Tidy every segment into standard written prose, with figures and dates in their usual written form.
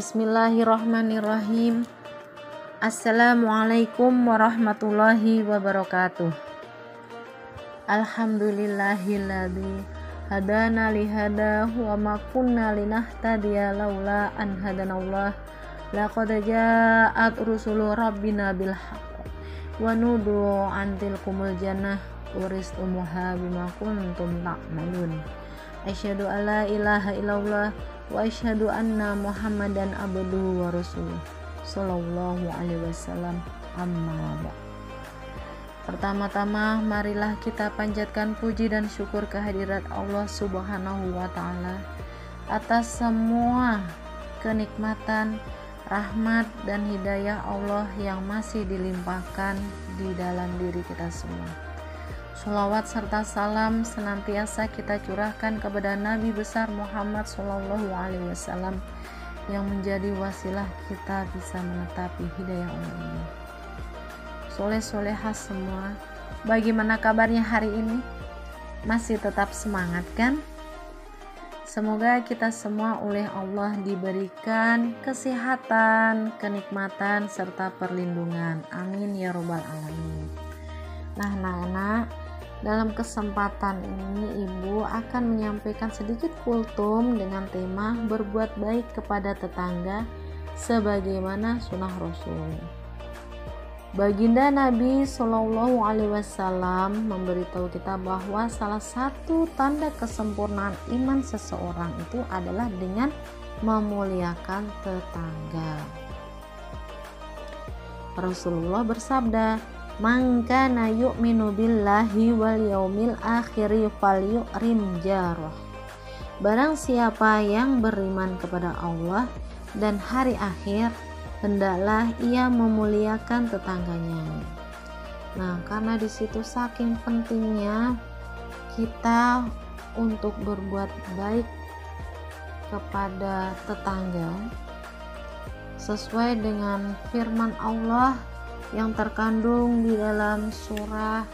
Bismillahirrahmanirrahim. Assalamualaikum warahmatullahi wabarakatuh. Alhamdulillahilladzi hadana lihada wa ma kunna linahtadiya laula an hadanallah. Laqad ja'at rusulu rabbina bil haqq wa nudu an tilkumul jannah uristumuha bima kuntum ta'malun. Asyhadu alla ilaha illallah wa asyhadu anna Muhammadan abduhu wa rasuluh sallallahu alaihi wasallam. Amma ba'd. Pertama-tama marilah kita panjatkan puji dan syukur kehadirat Allah Subhanahu wa taala atas semua kenikmatan, rahmat dan hidayah Allah yang masih dilimpahkan di dalam diri kita semua. Sholawat serta salam senantiasa kita curahkan kepada Nabi besar Muhammad Sallallahu Alaihi Wasallam yang menjadi wasilah kita bisa menetapi hidayah Allah ini. Soleh-solehah semua, bagaimana kabarnya hari ini? Masih tetap semangat kan? Semoga kita semua oleh Allah diberikan kesehatan, kenikmatan serta perlindungan. Amin ya robbal alamin. Nah, anak-anak, dalam kesempatan ini Ibu akan menyampaikan sedikit kultum dengan tema berbuat baik kepada tetangga sebagaimana sunnah Rasul. Baginda Nabi Shallallahu Alaihi Wasallam memberitahu kita bahwa salah satu tanda kesempurnaan iman seseorang itu adalah dengan memuliakan tetangga. Rasulullah bersabda, "Man kana yu'minu billahi wal yaumil akhir falyukrim jarah." Barang siapa yang beriman kepada Allah dan hari akhir, hendaklah ia memuliakan tetangganya. Nah, karena di situ saking pentingnya kita untuk berbuat baik kepada tetangga sesuai dengan firman Allah yang terkandung di dalam surah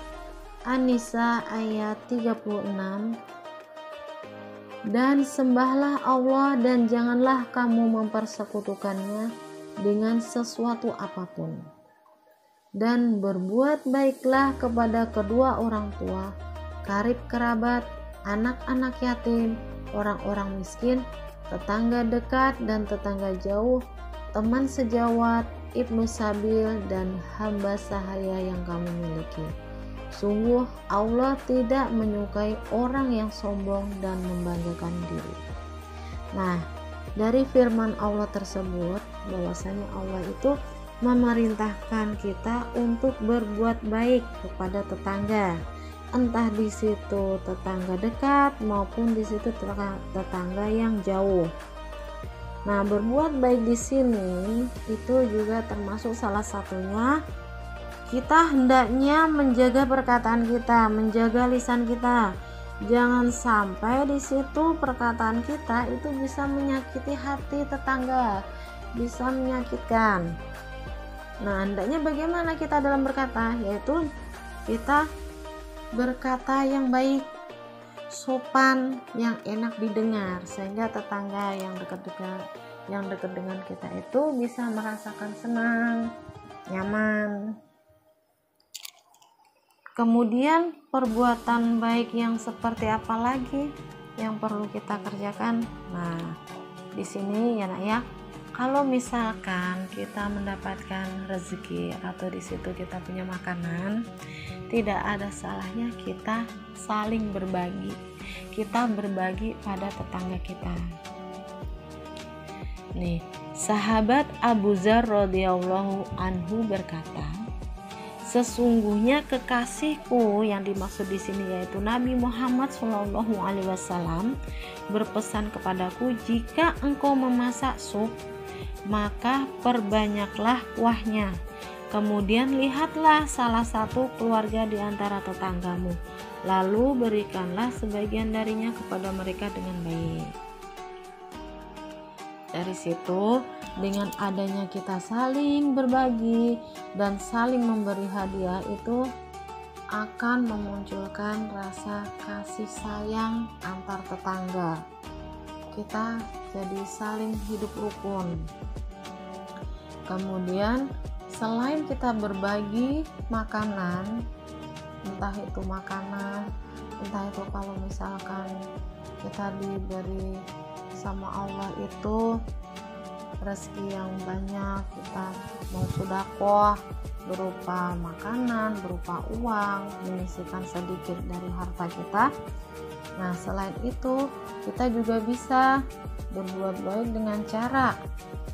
An-Nisa ayat 36. Dan sembahlah Allah dan janganlah kamu mempersekutukannya dengan sesuatu apapun. Dan berbuat baiklah kepada kedua orang tua, karib kerabat, anak-anak yatim, orang-orang miskin, tetangga dekat dan tetangga jauh, teman sejawat, ibnu sabil dan hamba sahaya yang kamu miliki. Sungguh Allah tidak menyukai orang yang sombong dan membanggakan diri. Nah, dari firman Allah tersebut bahwasanya Allah itu memerintahkan kita untuk berbuat baik kepada tetangga, entah di situ tetangga dekat maupun di situ tetangga yang jauh. Nah, berbuat baik di sini itu juga termasuk salah satunya kita hendaknya menjaga perkataan kita, menjaga lisan kita. Jangan sampai di situ perkataan kita itu bisa menyakiti hati tetangga, bisa menyakitkan. Nah, hendaknya bagaimana kita dalam berkata, yaitu kita berkata yang baik, sopan, yang enak didengar, sehingga tetangga yang dekat dengan kita itu bisa merasakan senang, nyaman. Kemudian perbuatan baik yang seperti apa lagi yang perlu kita kerjakan? Nah, di sini ya nak ya, kalau misalkan kita mendapatkan rezeki atau di situ kita punya makanan, tidak ada salahnya kita saling berbagi. Kita berbagi pada tetangga kita. Nih, sahabat Abu Dzar radhiyallahu anhu berkata, "Sesungguhnya kekasihku," yang dimaksud di sini yaitu Nabi Muhammad Shallallahu Alaihi Wasallam, berpesan kepadaku, "Jika engkau memasak sup, maka perbanyaklah kuahnya. Kemudian lihatlah salah satu keluarga di antara tetanggamu, lalu berikanlah sebagian darinya kepada mereka dengan baik." Dari situ, dengan adanya kita saling berbagi dan saling memberi hadiah itu akan memunculkan rasa kasih sayang antar tetangga. kita jadi saling hidup rukun. Kemudian selain kita berbagi makanan, entah itu makanan, entah itu kalau misalkan kita diberi sama Allah itu rezeki yang banyak, kita mau sedekah berupa makanan, berupa uang, menyisihkan sedikit dari harta kita. Nah, selain itu kita juga bisa berbuat baik dengan cara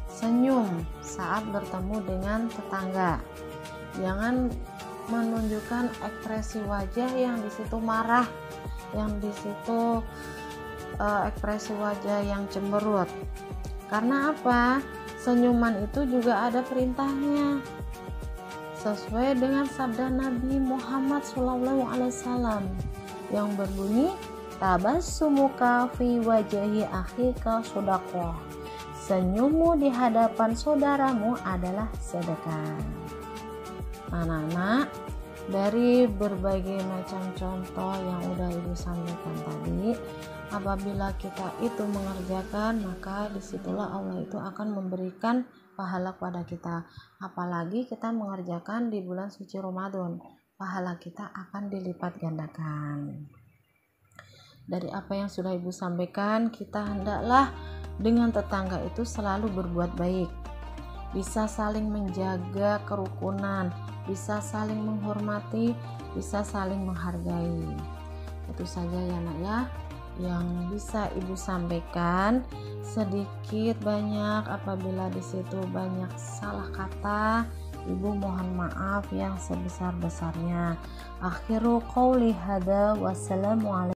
senyum saat bertemu dengan tetangga. Jangan menunjukkan ekspresi wajah yang di situ marah, yang di situ ekspresi wajah yang cemberut. Karena apa? Senyuman itu juga ada perintahnya. Sesuai dengan sabda Nabi Muhammad SAW yang berbunyi, tabassumuka fi wajhi akhika shadaqah. Senyummu di hadapan saudaramu adalah sedekah. Anak-anak, dari berbagai macam contoh yang udah Ibu sampaikan tadi, apabila kita itu mengerjakan, maka disitulah Allah itu akan memberikan pahala kepada kita. Apalagi kita mengerjakan di bulan suci Ramadan, pahala kita akan dilipat gandakan. Dari apa yang sudah Ibu sampaikan, kita hendaklah dengan tetangga itu selalu berbuat baik, bisa saling menjaga kerukunan, bisa saling menghormati, bisa saling menghargai. Itu saja ya nak ya yang bisa Ibu sampaikan. Sedikit banyak apabila di situ banyak salah kata, Ibu mohon maaf yang sebesar-besarnya. Akhiru qouli hada, wassalamualaikum